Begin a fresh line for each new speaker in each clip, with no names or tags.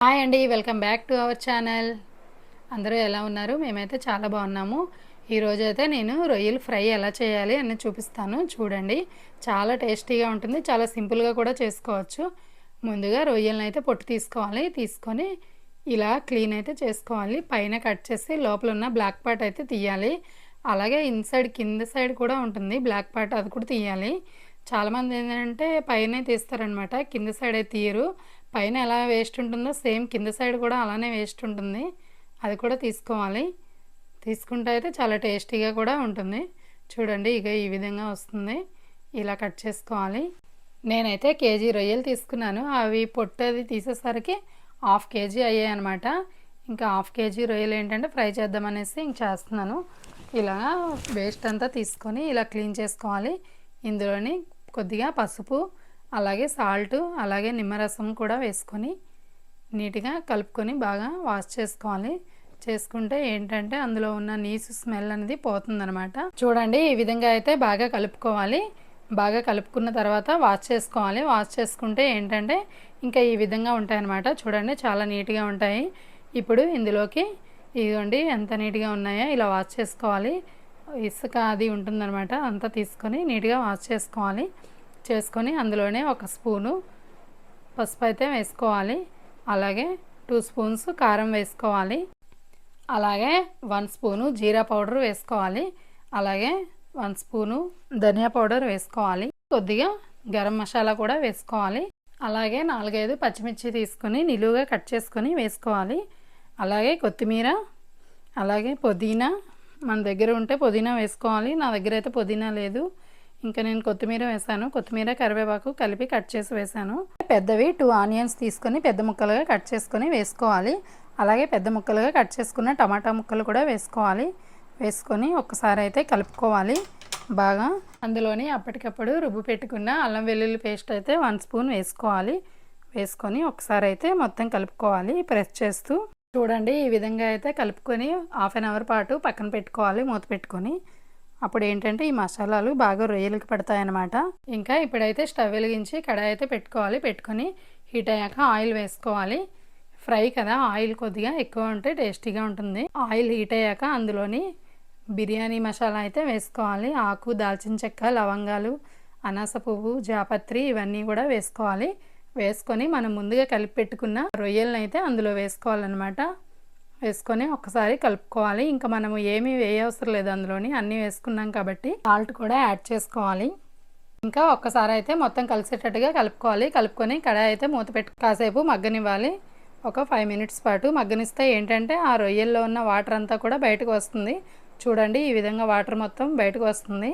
Hi అండి, welcome back to our channel. అందరూ ఎలా ఉన్నారు? మేమైతే చాలా బాగున్నాము. ఈరోజు అయితే నేను రొయ్యలు ఫ్రై ఎలా చేయాలి అని చూపిస్తాను. చూడండి, చాలా టేస్టీగా ఉంటుంది, చాలా సింపుల్గా కూడా చేసుకోవచ్చు. ముందుగా రొయ్యలను అయితే పొట్టు తీసుకోవాలి. తీసుకొని ఇలా క్లీన్ అయితే చేసుకోవాలి. పైన కట్ చేసి లోపల ఉన్న బ్లాక్ పార్ట్ అయితే తీయాలి. అలాగే ఇన్సైడ్ కింద సైడ్ కూడా ఉంటుంది బ్లాక్ పార్ట్, అది కూడా తీయాలి. చాలామంది ఏంటంటే పైనే తీస్తారనమాట, కింద సైడ్ అయితే తీయరు. పైన ఎలా వేస్ట్ ఉంటుందో సేమ్ కింద సైడ్ కూడా అలానే వేస్ట్ ఉంటుంది, అది కూడా తీసుకోవాలి. తీసుకుంటే అయితే చాలా టేస్టీగా కూడా ఉంటుంది. చూడండి, ఇక ఈ విధంగా వస్తుంది. ఇలా కట్ చేసుకోవాలి. నేనైతే కేజీ రొయ్యలు తీసుకున్నాను. అవి పొట్టది తీసేసరికి హాఫ్ కేజీ అయ్యాయి అనమాట. ఇంకా హాఫ్ కేజీ రొయ్యలు ఏంటంటే ఫ్రై చేద్దామనేసి ఇంక చేస్తున్నాను. ఇలా వేస్ట్ అంతా తీసుకొని ఇలా క్లీన్ చేసుకోవాలి. ఇందులోని కొద్దిగా పసుపు, అలాగే సాల్ట్, అలాగే నిమ్మరసం కూడా వేసుకొని నీట్గా కలుపుకొని బాగా వాష్ చేసుకోవాలి. చేసుకుంటే ఏంటంటే అందులో ఉన్న నీసు స్మెల్ అనేది పోతుందనమాట. చూడండి, ఈ విధంగా అయితే బాగా కలుపుకోవాలి. బాగా కలుపుకున్న తర్వాత వాష్ చేసుకోవాలి. వాష్ చేసుకుంటే ఏంటంటే ఇంకా ఈ విధంగా ఉంటాయన్నమాట. చూడండి, చాలా నీట్గా ఉంటాయి. ఇప్పుడు ఇందులోకి ఇదిగోండి ఎంత నీట్గా ఉన్నాయో ఇలా వాష్ చేసుకోవాలి. ఇసుక అది ఉంటుందన్నమాట, అంతా తీసుకొని నీట్గా వాష్ చేసుకోవాలి. చేసుకొని అందులోనే ఒక స్పూను పసుపు అయితే వేసుకోవాలి. అలాగే 2 స్పూన్స్ కారం వేసుకోవాలి. అలాగే 1 స్పూను జీరా పౌడర్ వేసుకోవాలి. అలాగే 1 స్పూను ధనియా పౌడర్ వేసుకోవాలి. కొద్దిగా గరం మసాలా కూడా వేసుకోవాలి. అలాగే 4-5 పచ్చిమిర్చి తీసుకొని నిలువుగా కట్ చేసుకొని వేసుకోవాలి. అలాగే కొత్తిమీర, అలాగే పుదీనా, మన దగ్గర ఉంటే పుదీనా వేసుకోవాలి. నా దగ్గర అయితే పుదీనా లేదు, ఇంకా నేను కొత్తిమీర వేసాను. కొత్తిమీర, కరివేపాకు కలిపి కట్ చేసి వేసాను. పెద్దవి 2 ఆనియన్స్ తీసుకొని పెద్ద ముక్కలుగా కట్ చేసుకొని వేసుకోవాలి. అలాగే పెద్ద ముక్కలుగా కట్ చేసుకున్న టమాటా ముక్కలు కూడా వేసుకోవాలి. వేసుకొని ఒక్కసారి అయితే కలుపుకోవాలి బాగా. అందులోని అప్పటికప్పుడు రుబ్బు పెట్టుకున్న అల్లం వెల్లుల్లి పేస్ట్ అయితే 1 స్పూన్ వేసుకోవాలి. వేసుకొని ఒకసారి అయితే మొత్తం కలుపుకోవాలి ప్రెస్ చేస్తూ. చూడండి, ఈ విధంగా అయితే కలుపుకొని హాఫ్ అన్ అవర్ పాటు పక్కన పెట్టుకోవాలి మూత పెట్టుకొని. అప్పుడు ఏంటంటే ఈ మసాలాలు బాగా రొయ్యలకి పడతాయన్నమాట. ఇంకా ఇప్పుడైతే స్టవ్ వెలిగించి కడాయి అయితే పెట్టుకోవాలి. పెట్టుకొని హీట్ అయ్యాక ఆయిల్ వేసుకోవాలి. ఫ్రై కదా, ఆయిల్ కొద్దిగా ఎక్కువ ఉంటే టేస్టీగా ఉంటుంది. ఆయిల్ హీట్ అయ్యాక అందులోని బిర్యానీ మసాలా అయితే వేసుకోవాలి. ఆకు, దాల్చిన చెక్క, లవంగాలు, అనాస పువ్వు, జాపత్రి ఇవన్నీ కూడా వేసుకోవాలి. వేసుకొని మనం ముందుగా కలిపి పెట్టుకున్న రొయ్యలను అయితే అందులో వేసుకోవాలన్నమాట. వేసుకొని ఒకసారి కలుపుకోవాలి. ఇంకా మనము ఏమీ వేయవసరం లేదు, అందులోని అన్నీ వేసుకున్నాం కాబట్టి సాల్ట్ కూడా యాడ్ చేసుకోవాలి. ఇంకా ఒక్కసారి అయితే మొత్తం కలిసేటట్టుగా కలుపుకోవాలి. కలుపుకొని కడాయి అయితే మూత పెట్టి కాసేపు మగ్గనివ్వాలి. ఒక 5 మినిట్స్ పాటు మగ్గనిస్తే ఏంటంటే ఆ రొయ్యల్లో ఉన్న వాటర్ అంతా కూడా బయటకు వస్తుంది. చూడండి, ఈ విధంగా వాటర్ మొత్తం బయటకు వస్తుంది.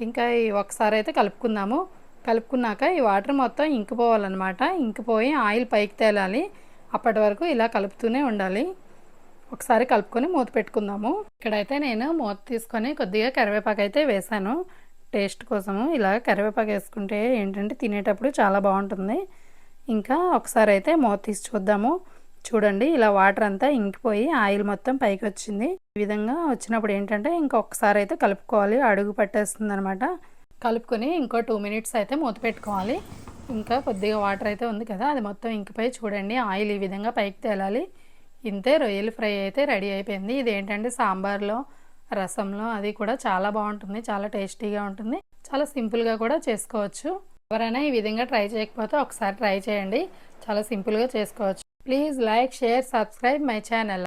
ఇంకా ఒకసారి అయితే కలుపుకుందాము. కలుపుకున్నాక ఈ వాటర్ మొత్తం ఇంకిపోవాలన్నమాట. ఇంకిపోయి ఆయిల్ పైకి తేలాలి. అప్పటి వరకు ఇలా కలుపుతూనే ఉండాలి. ఒకసారి కలుపుకొని మూత పెట్టుకుందాము. ఇక్కడైతే నేను మూత తీసుకొని కొద్దిగా కరివేపాకు అయితే వేసాను టేస్ట్ కోసము. ఇలా కరివేపాకు వేసుకుంటే ఏంటంటే తినేటప్పుడు చాలా బాగుంటుంది. ఇంకా ఒకసారి అయితే మూత తీసి చూద్దాము. చూడండి, ఇలా వాటర్ అంతా ఇంకిపోయి ఆయిల్ మొత్తం పైకి వచ్చింది. ఈ విధంగా వచ్చినప్పుడు ఏంటంటే ఇంకొకసారి అయితే కలుపుకోవాలి, అడుగు పట్టేస్తుంది అనమాట. కలుపుకొని ఇంకో 2 మినిట్స్ అయితే మూత పెట్టుకోవాలి. ఇంకా కొద్దిగా వాటర్ అయితే ఉంది కదా, అది మొత్తం ఇంకిపోయి చూడండి ఆయిల్ ఈ విధంగా పైకి తేలాలి. ఇంతే, రొయ్యలు ఫ్రై అయితే రెడీ అయిపోయింది. ఇది ఏంటంటే సాంబార్లో, రసంలో అది కూడా చాలా బాగుంటుంది, చాలా టేస్టీగా ఉంటుంది. చాలా సింపుల్గా కూడా చేసుకోవచ్చు. ఎవరైనా ఈ విధంగా ట్రై చేయకపోతే ఒకసారి ట్రై చేయండి, చాలా సింపుల్గా చేసుకోవచ్చు. Please like, share, subscribe my channel.